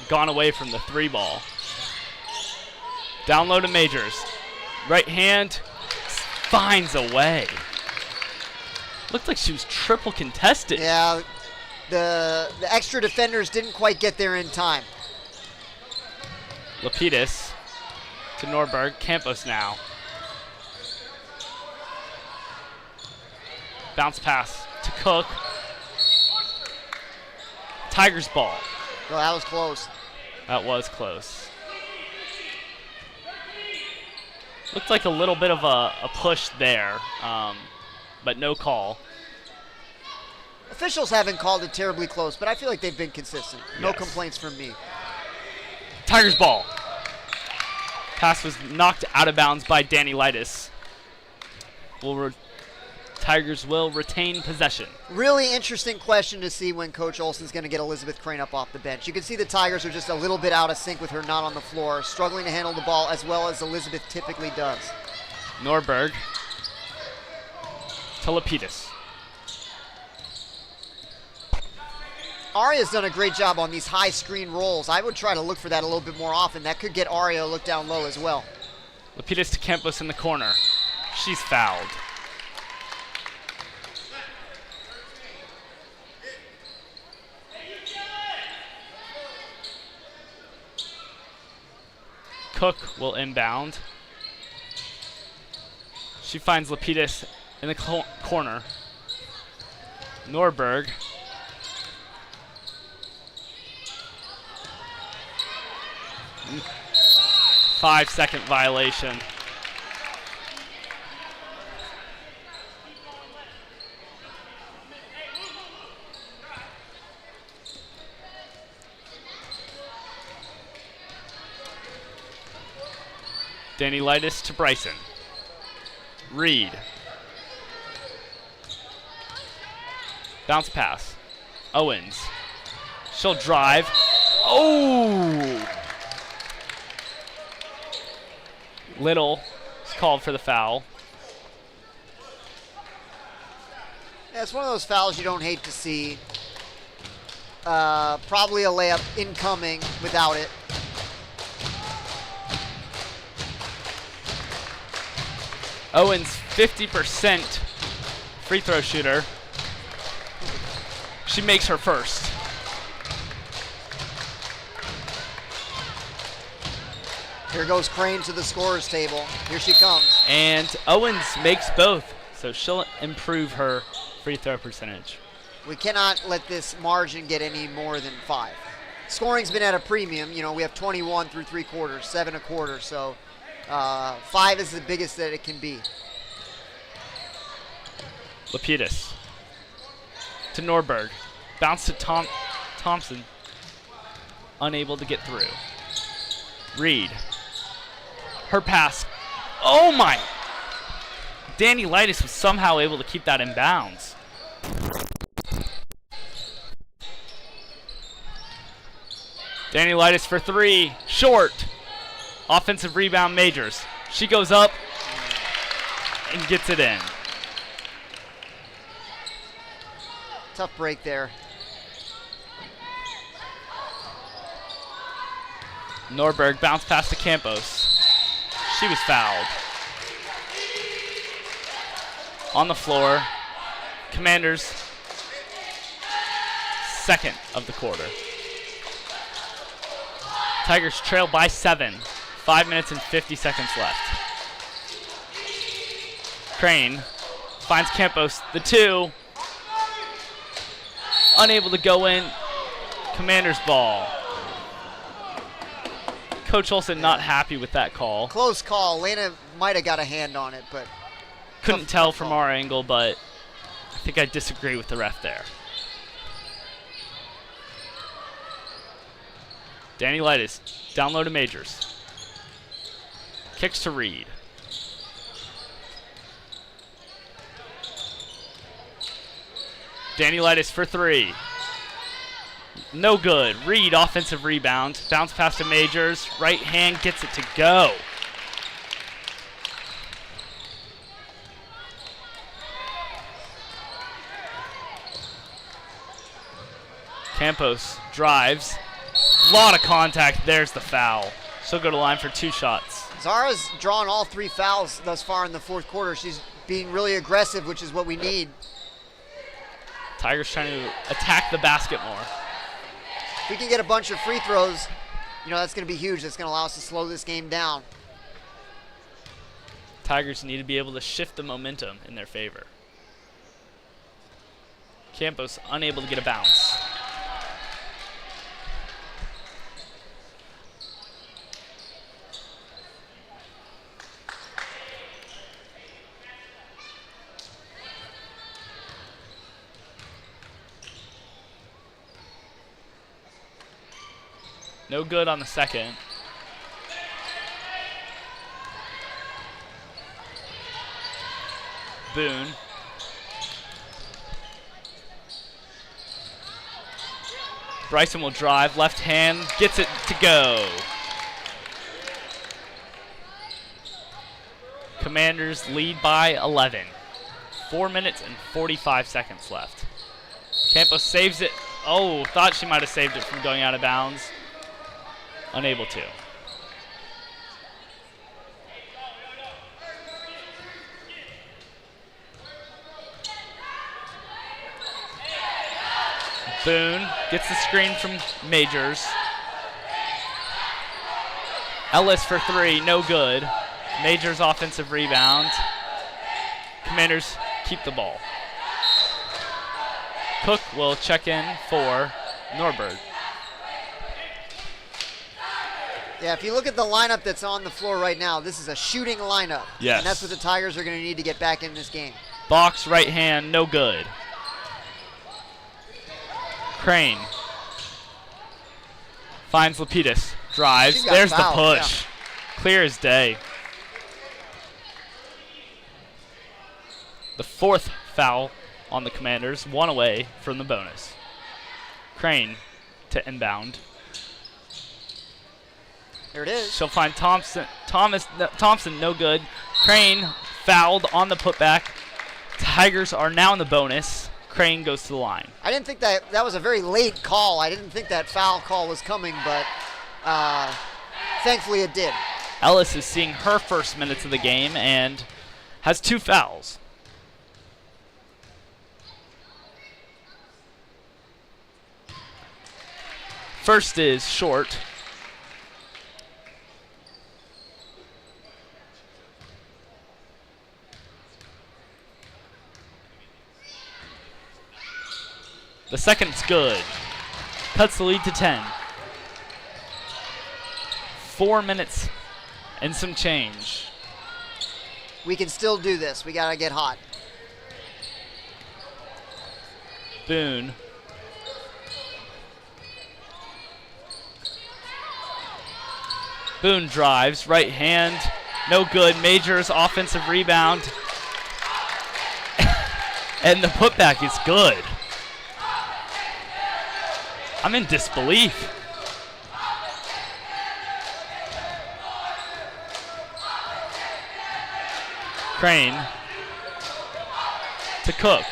gone away from the 3 ball. Down low to Majors. Right hand finds a way. Looked like she was triple contested. Yeah, the extra defenders didn't quite get there in time. Lapidus to Norberg. Campos now. Bounce pass to Cook. Tigers ball. Well, that was close. That was close. Looked like a little bit of a push there, but no call. Officials haven't called it terribly close, but I feel like they've been consistent. No Yes. complaints from me. Tigers ball. Pass was knocked out of bounds by Danny Lightis. Tigers will retain possession. Really interesting question to see when Coach Olsen's going to get Elizabeth Crane up off the bench. You can see the Tigers are just a little bit out of sync with her not on the floor, struggling to handle the ball as well as Elizabeth typically does. Norberg to Lapidus. Aria's done a great job on these high screen rolls. I would try to look for that a little bit more often. That could get Aria to look down low as well. Lapidus to Campos in the corner. She's fouled. Cook will inbound. She finds Lapidus in the corner. Norberg. Five-second violation. Danny Lightis to Bryson. Reed. Bounce pass. Owens. She'll drive. Oh! Little is called for the foul. Yeah, it's one of those fouls you don't hate to see. Probably a layup incoming without it. Owens, 50% free throw shooter. She makes her first. Here goes Crane to the scorer's table. Here she comes. And Owens makes both, so she'll improve her free throw percentage. We cannot let this margin get any more than 5. Scoring's been at a premium. You know, we have 21 through 3 quarters, 7 a quarter, so 5 is the biggest that it can be. Lapidus to Norberg. Bounce to Thompson. Unable to get through. Reed. Her pass. Oh my! Danny Lightis was somehow able to keep that in bounds. Danny Lightis for 3. Short. Offensive rebound, Majors. She goes up and gets it in. Tough break there. Norberg bounced past to Campos. She was fouled. On the floor, Commanders' second of the quarter. Tigers trail by 7. 5 minutes and 50 seconds left. Crane finds Campos, the 2. Unable to go in. Commanders ball. Coach Olsen not happy with that call. Close call. Lena might have got a hand on it, but couldn't tell from our angle, but I think I disagree with the ref there. Danny Lightis down low to Majors. Kicks to Reed. Danny Lightis for 3. No good. Reed, offensive rebound. Bounce pass to Majors. Right hand gets it to go. Campos drives. Lot of contact. There's the foul. She'll go to line for 2 shots. Zara's drawn all 3 fouls thus far in the fourth quarter. She's being really aggressive, which is what we need. Tigers trying to attack the basket more. If we can get a bunch of free throws, that's going to be huge. That's going to allow us to slow this game down. Tigers need to be able to shift the momentum in their favor. Campos unable to get a bounce. No good on the second. Boone. Bryson will drive, left hand, gets it to go. Commanders lead by 11. 4 minutes and 45 seconds left. Campos saves it. Oh, thought she might have saved it from going out of bounds. Unable to. Boone gets the screen from Majors. Ellis for 3, no good. Majors offensive rebound. Commanders keep the ball. Cook will check in for Norberg. Yeah, if you look at the lineup that's on the floor right now, this is a shooting lineup. Yes. And that's what the Tigers are going to need to get back in this game. Box, right hand, no good. Crane finds Lapidus, drives. There's fouled, the push. Yeah. Clear as day. The 4th foul on the Commanders, 1 away from the bonus. Crane to inbound. There it is. She'll find Thompson, no good. Crane fouled on the putback. Tigers are now in the bonus. Crane goes to the line. I didn't think that was a very late call. I didn't think that foul call was coming, but thankfully it did. Ellis is seeing her first minutes of the game and has 2 fouls. First is short. The second's good. Cuts the lead to 10. 4 minutes and some change. We can still do this. We got to get hot. Boone. Boone drives, right hand, no good. Majors offensive rebound. And the putback is good. I'm in disbelief. Crane to Cook.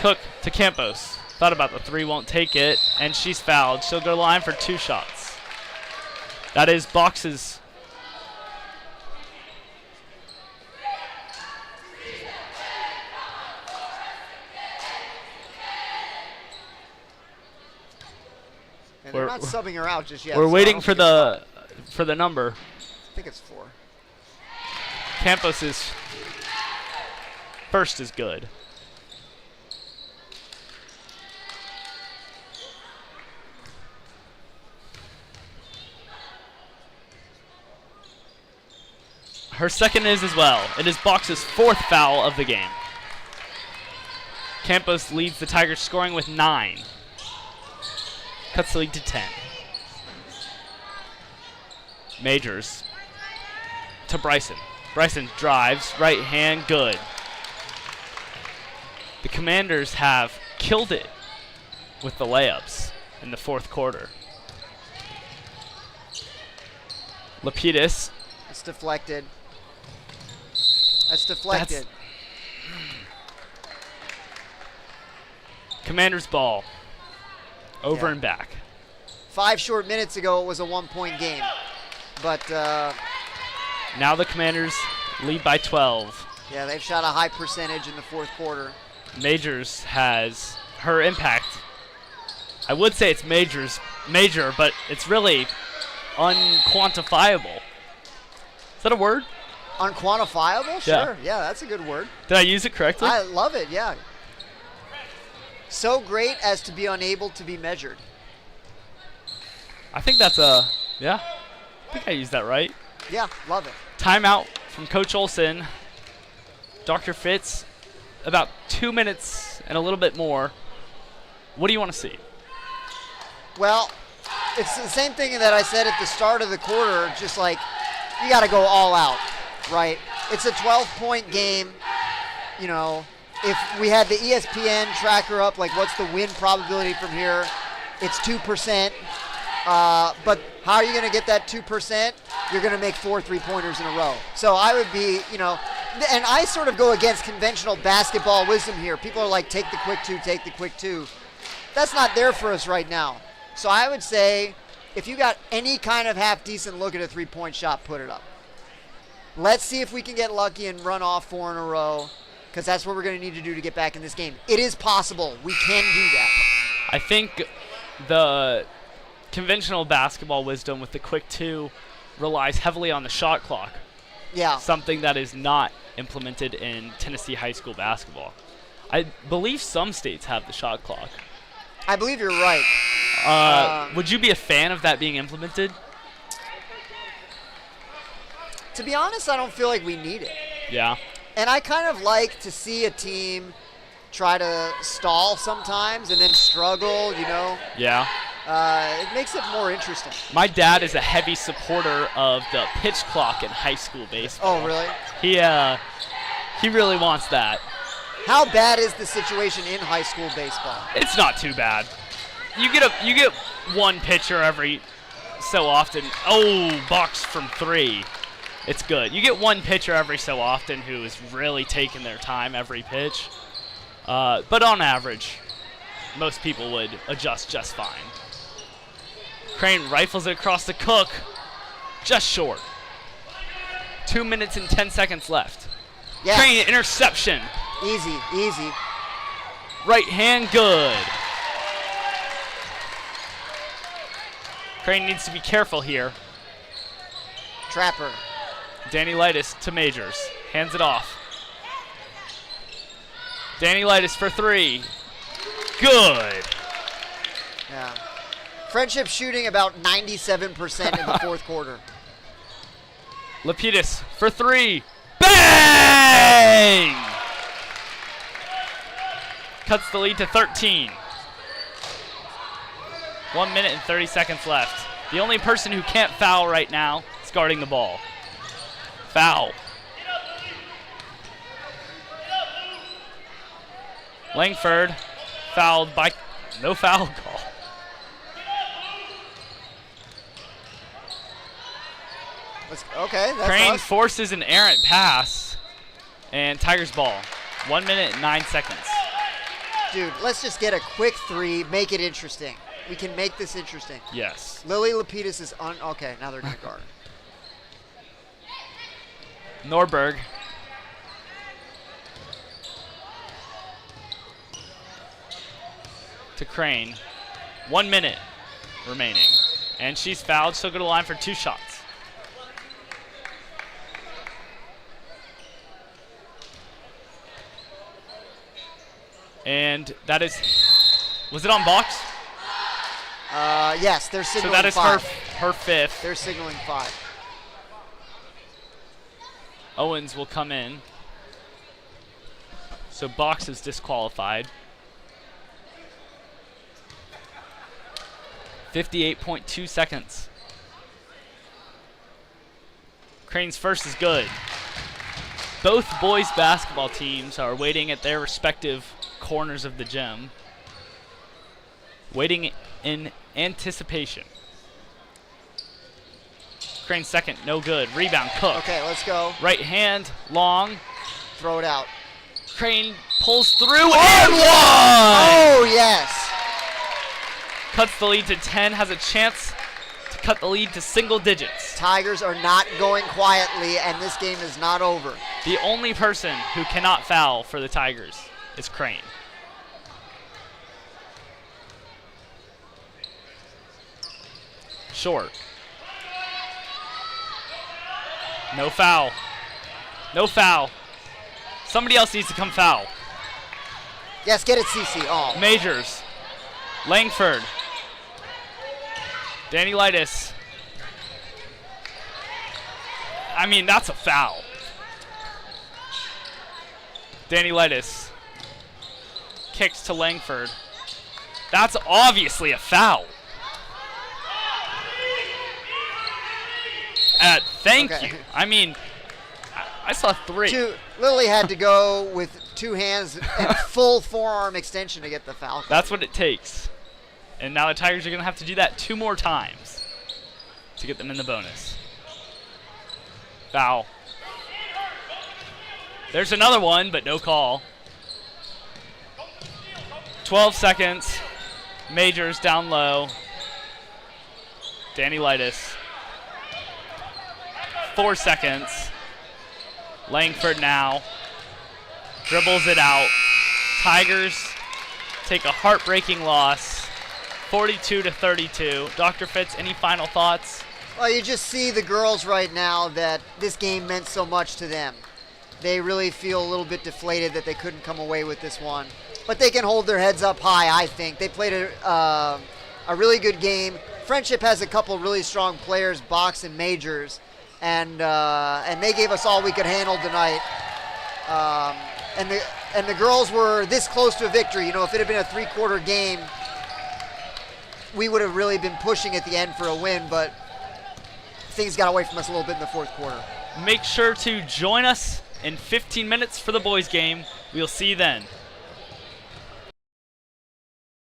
Cook to Campos. Thought about the three, won't take it, and she's fouled. She'll go line for 2 shots. That is boxes. And they're not subbing her out just yet. We're so waiting for the number. I think it's 4. Campos' first is good. Her second is as well. It is Box's 4th foul of the game. Campos leads the Tigers scoring with 9. Cuts the lead to 10. Majors to Bryson. Bryson drives, right hand, good. The Commanders have killed it with the layups in the 4th quarter. Lapidus. It's deflected. That's deflected. Commanders ball. Over and back. 5 short minutes ago, it was a 1-point game. But now the Commanders lead by 12. yeah, they've shot a high percentage in the 4th quarter. Majors has her impact. I would say it's major, but it's really unquantifiable. Is that a word? Unquantifiable? Yeah. Sure. Yeah, that's a good word. Did I use it correctly? I love it, yeah. So great as to be unable to be measured. I think that's yeah. I think I used that right. Yeah, love it. Timeout from Coach Olson. Dr. Fitz, about 2 minutes and a little bit more. What do you want to see? Well, it's the same thing that I said at the start of the quarter, just like you got to go all out, right? It's a 12-point game. You know, if we had the ESPN tracker up, like what's the win probability from here? It's 2%. But how are you going to get that 2%? You're going to make 4 3-pointers in a row. So I would be, you know, and I sort of go against conventional basketball wisdom here. People are like, take the quick 2, take the quick 2. That's not there for us right now. So I would say if you got any kind of half-decent look at a 3-point shot, put it up. Let's see if we can get lucky and run off 4 in a row, because that's what we're going to need to do to get back in this game. It is possible. We can do that. I think the conventional basketball wisdom with the quick 2 relies heavily on the shot clock. Yeah. Something that is not implemented in Tennessee high school basketball. I believe some states have the shot clock. I believe you're right. Would you be a fan of that being implemented? To be honest, I don't feel like we need it. Yeah. And I kind of like to see a team try to stall sometimes and then struggle, you know. Yeah. It makes it more interesting. My dad is a heavy supporter of the pitch clock in high school baseball. Oh, really? He really wants that. How bad is the situation in high school baseball? It's not too bad. You get one pitcher every so often. Oh, box from 3. It's good. You get one pitcher every so often who is really taking their time every pitch. But on average, most people would adjust just fine. Crane rifles it across the Cook. Just short. 2 minutes and 10 seconds left. Yes. Crane interception. Easy, easy. Right hand good. Crane needs to be careful here. Trapper. Danny Lightis to Majors. Hands it off. Danny Lightis for 3. Good. Yeah. Friendship shooting about 97% in the 4th quarter. Lapidus for 3. Bang! Cuts the lead to 13. 1 minute and 30 seconds left. The only person who can't foul right now is guarding the ball. Foul. Langford fouled by no foul call. Okay, that's Crane us. forces an errant pass, and Tigers ball. 1 minute and 9 seconds. Dude, let's just get a quick 3, make it interesting. We can make this interesting. Yes. Lily Lapidus is okay, now they're going to guard. Norberg. To Crane. 1 minute remaining. And she's fouled. She'll go to the line for 2 shots. And that is, was it on box? Yes, they're signaling So that is 5. her 5th. They're signaling 5. Owens will come in. So box is disqualified. 58.2 seconds. Crane's first is good. Both boys basketball teams are waiting at their respective corners of the gym, waiting in anticipation. Crane's second, no good. Rebound, Cook. Okay, let's go. Right hand, long. Throw it out. Crane pulls through and Oh, yes. cuts the lead to 10, has a chance to cut the lead to single digits. Tigers are not going quietly, and this game is not over. The only person who cannot foul for the Tigers is Crane. Short. No foul. No foul. Somebody else needs to come foul. Yes, get it, CC. Oh. Majors. Langford. Danny Lightis. I mean, that's a foul. Danny Lightis. Kicks to Langford. That's obviously a foul. Thank Okay. you. I mean, I saw 3. Lily had to go with 2 hands and full forearm extension to get the foul. That's what it takes. And now the Tigers are going to have to do that 2 more times to get them in the bonus. Foul. There's another one, but no call. 12 seconds. Majors down low. Danny Lightis. 4 seconds. Langford now. Dribbles it out. Tigers take a heartbreaking loss. 42-32. Dr. Fitz, any final thoughts? Well, you just see the girls right now that this game meant so much to them. They really feel a little bit deflated that they couldn't come away with this one. But they can hold their heads up high, I think. They played a really good game. Friendship has a couple really strong players, Box and Majors, and they gave us all we could handle tonight. And the girls were this close to a victory. You know, if it had been a 3-quarter game, we would have really been pushing at the end for a win, but things got away from us a little bit in the 4th quarter. Make sure to join us in 15 minutes for the boys game. We'll see you then.